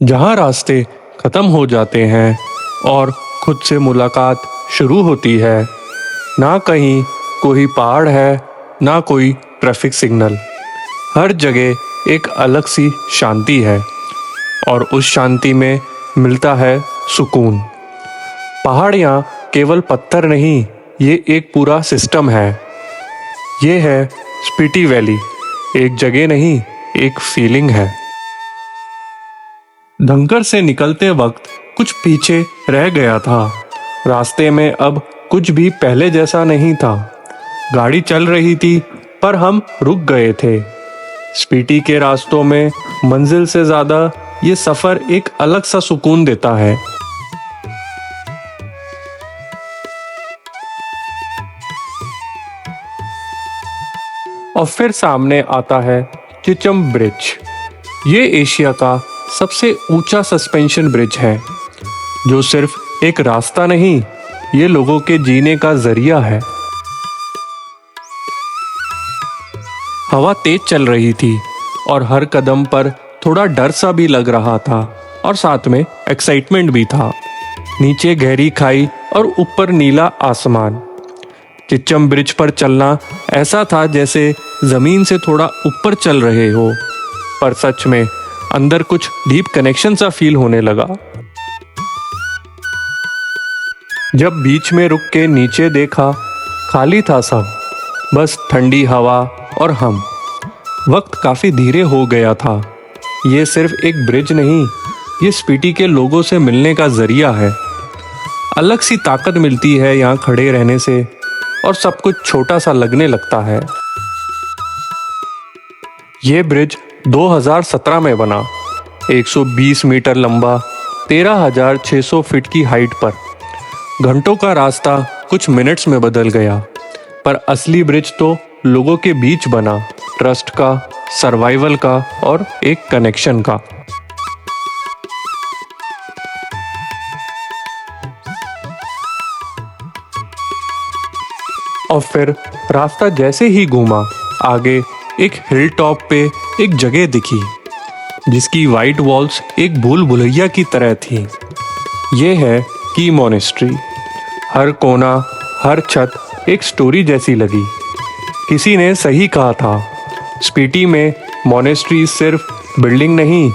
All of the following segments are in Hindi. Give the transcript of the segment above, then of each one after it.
जहाँ रास्ते खत्म हो जाते हैं और खुद से मुलाकात शुरू होती है। ना कहीं कोई पहाड़ है, ना कोई ट्रैफिक सिग्नल। हर जगह एक अलग सी शांति है और उस शांति में मिलता है सुकून। पहाड़ियाँ केवल पत्थर नहीं, ये एक पूरा सिस्टम है। ये है स्पीति वैली, एक जगह नहीं, एक फीलिंग है। धनकर से निकलते वक्त कुछ पीछे रह गया था। रास्ते में अब कुछ भी पहले जैसा नहीं था। गाड़ी चल रही थी पर हम रुक गए थे। स्पीति के रास्तों में मंजिल से ज्यादा ये सफर एक अलग सा सुकून देता है। और फिर सामने आता है चिचम ब्रिज। ये एशिया का सबसे ऊंचा सस्पेंशन ब्रिज है, जो सिर्फ एक रास्ता नहीं, ये लोगों के जीने का जरिया है। हवा तेज चल रही थी और हर कदम पर थोड़ा डर सा भी लग रहा था और साथ में एक्साइटमेंट भी था। नीचे गहरी खाई और ऊपर नीला आसमान। चिचम ब्रिज पर चलना ऐसा था जैसे जमीन से थोड़ा ऊपर चल रहे हो, पर सच में अंदर कुछ डीप कनेक्शन सा फील होने लगा। जब बीच में रुक के नीचे देखा, खाली था सब, बस ठंडी हवा और हम। वक्त काफी धीरे हो गया था। ये सिर्फ एक ब्रिज नहीं, ये स्पीति के लोगों से मिलने का जरिया है। अलग सी ताकत मिलती है यहाँ खड़े रहने से और सब कुछ छोटा सा लगने लगता है। ये ब्रिज 2017 में बना, 120 मीटर लंबा, 13,600 फीट की हाइट पर। घंटों का रास्ता कुछ मिनट्स में बदल गया, पर असली ब्रिज तो लोगों के बीच बना, ट्रस्ट का, सर्वाइवल का और एक कनेक्शन का। और फिर रास्ता जैसे ही घूमा, आगे एक हिल टॉप पे एक जगह दिखी जिसकी वाइट वॉल्स एक भूल भुलैया की तरह थी। ये है की मॉनेस्ट्री। हर कोना, हर छत एक स्टोरी जैसी लगी। किसी ने सही कहा था, स्पीति में मॉनेस्ट्री सिर्फ बिल्डिंग नहीं,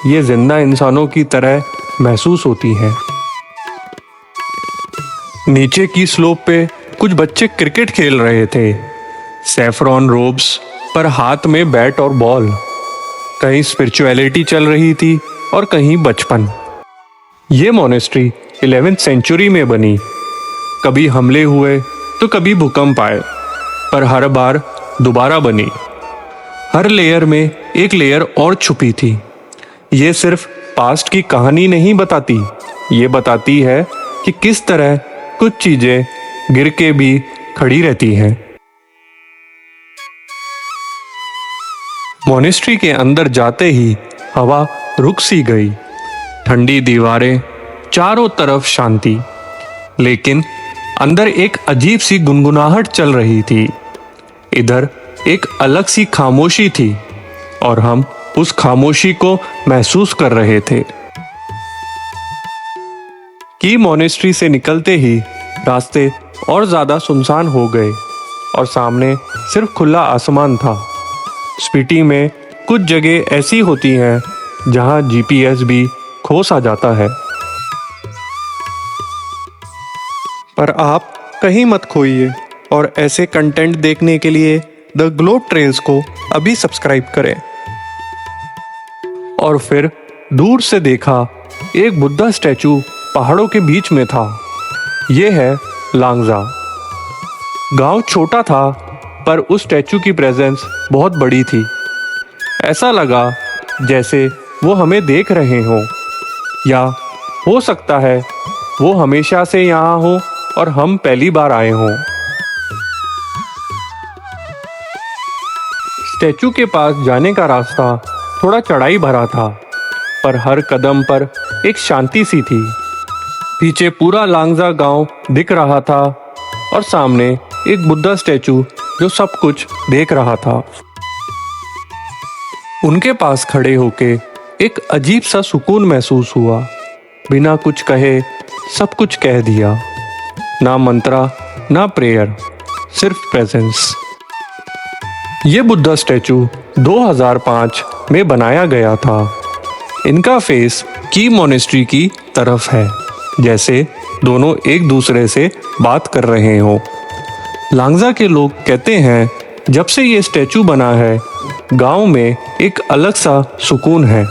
ये जिंदा इंसानों की तरह महसूस होती हैं। नीचे की स्लोप पे कुछ बच्चे क्रिकेट खेल रहे थे, सैफरॉन रोब्स पर हाथ में बैट और बॉल। कहीं स्पिरिचुअलिटी चल रही थी और कहीं बचपन। ये मॉनेस्ट्री 11वीं सेंचुरी में बनी। कभी हमले हुए तो कभी भूकंप आए, पर हर बार दोबारा बनी। हर लेयर में एक लेयर और छुपी थी। ये सिर्फ पास्ट की कहानी नहीं बताती, ये बताती है कि किस तरह कुछ चीजें गिर के भी खड़ी रहती हैं। मॉनेस्ट्री के अंदर जाते ही हवा रुक सी गई। ठंडी दीवारें, चारों तरफ शांति, लेकिन अंदर एक अजीब सी गुनगुनाहट चल रही थी। इधर एक अलग सी खामोशी थी और हम उस खामोशी को महसूस कर रहे थे। की मॉनेस्ट्री से निकलते ही रास्ते और ज्यादा सुनसान हो गए और सामने सिर्फ खुला आसमान था। स्पीति में कुछ जगह ऐसी होती हैं जहां जीपीएस भी खो सा जाता है। पर आप कहीं मत खोइए और ऐसे कंटेंट देखने के लिए द ग्लोब ट्रेल्स को अभी सब्सक्राइब करें। और फिर दूर से देखा, एक बुद्धा स्टैचू पहाड़ों के बीच में था। यह है लांगजा। गांव छोटा था, पर उस स्टैचू की प्रेजेंस बहुत बड़ी थी। ऐसा लगा जैसे वो हमें देख रहे हों, या हो सकता है वो हमेशा से यहाँ हो और हम पहली बार आए हों। स्टैचू के पास जाने का रास्ता थोड़ा चढ़ाई भरा था, पर हर कदम पर एक शांति सी थी। पीछे पूरा लांगजा गांव दिख रहा था और सामने एक बुद्धा स्टैचू जो सब कुछ देख रहा था। उनके पास खड़े होके एक अजीब सा सुकून महसूस हुआ। बिना कुछ कहे सब कुछ कह दिया। ना मंत्रा, ना प्रेयर, सिर्फ प्रेजेंस। ये बुद्धा स्टैचू 2005 में बनाया गया था। इनका फेस की मॉनेस्ट्री की तरफ है, जैसे दोनों एक दूसरे से बात कर रहे हों। लांगजा के लोग कहते हैं जब से ये स्टैचू बना है गांव में एक अलग सा सुकून है।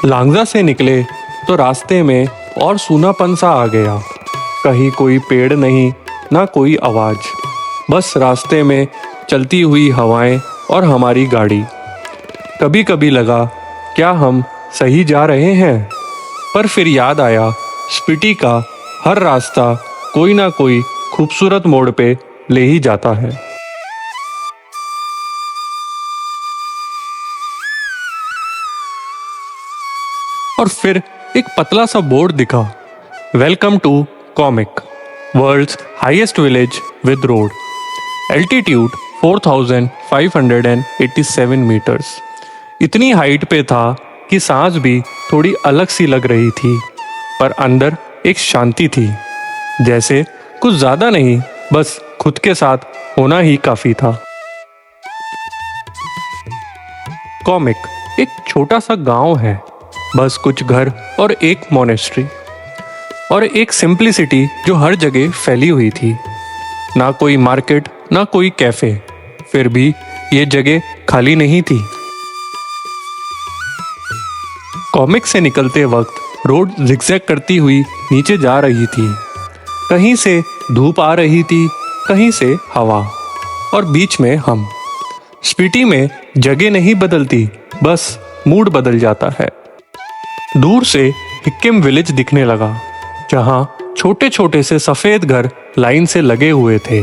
लांगजा से निकले तो रास्ते में और सूनापन सा आ गया। कहीं कोई पेड़ नहीं, ना कोई आवाज, बस रास्ते में चलती हुई हवाएं और हमारी गाड़ी। कभी कभी लगा क्या हम सही जा रहे हैं, पर फिर याद आया स्पीति का हर रास्ता कोई ना कोई खूबसूरत मोड़ पे ले ही जाता है। और फिर एक पतला सा बोर्ड दिखा, welcome to Komic, world's highest village with road, altitude 4587 meters. इतनी हाइट पे था कि सांस भी थोड़ी अलग सी लग रही थी, पर अंदर एक शांति थी, जैसे कुछ ज्यादा नहीं, बस खुद के साथ होना ही काफी था। कॉमिक एक छोटा सा गांव है, बस कुछ घर और एक मॉनेस्ट्री और एक सिंप्लिसिटी जो हर जगह फैली हुई थी। ना कोई मार्केट, ना कोई कैफे, फिर भी ये जगह खाली नहीं थी। कॉमिक से निकलते वक्त रोड जिगजैग करती हुई नीचे जा रही थी। कहीं से धूप आ रही थी, कहीं से हवा, और बीच में हम। स्पीति में जगह नहीं बदलती, बस मूड बदल जाता है। दूर से हिक्किम विलेज दिखने लगा, जहां छोटे छोटे से सफेद घर लाइन से लगे हुए थे।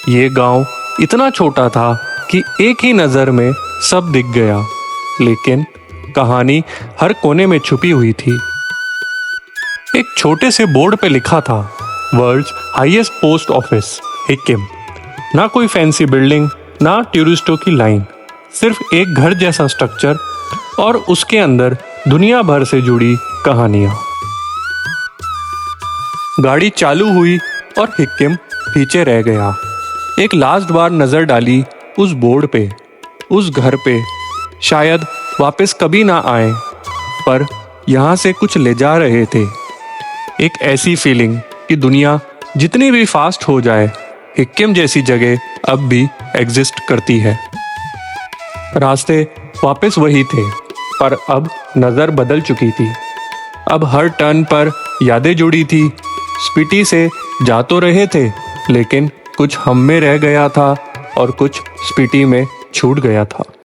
ये गांव इतना छोटा था कि एक ही नजर में सब दिख गया, लेकिन कहानी हर कोने में छुपी हुई थी। एक छोटे से बोर्ड पे लिखा था, world's highest post office Hikkim. ना कोई फैंसी बिल्डिंग, ना टूरिस्टों की लाइन, सिर्फ एक घर जैसा स्ट्रक्चर और उसके अंदर दुनिया भर से जुड़ी कहानियां। गाड़ी चालू हुई और हिक्किम पीछे रह गया। एक लास्ट बार नजर डाली उस बोर्ड पे, उस घर पे। शायद वापस कभी ना आए, पर यहाँ से कुछ ले जा रहे थे। एक ऐसी फीलिंग कि दुनिया जितनी भी फास्ट हो जाए, हिक्किम जैसी जगह अब भी एग्जिस्ट करती है। रास्ते वापस वही थे, पर अब नजर बदल चुकी थी। अब हर टर्न पर यादें जुड़ी थी। स्पीति से जा तो रहे थे, लेकिन कुछ हम में रह गया था और कुछ स्पीति में छूट गया था।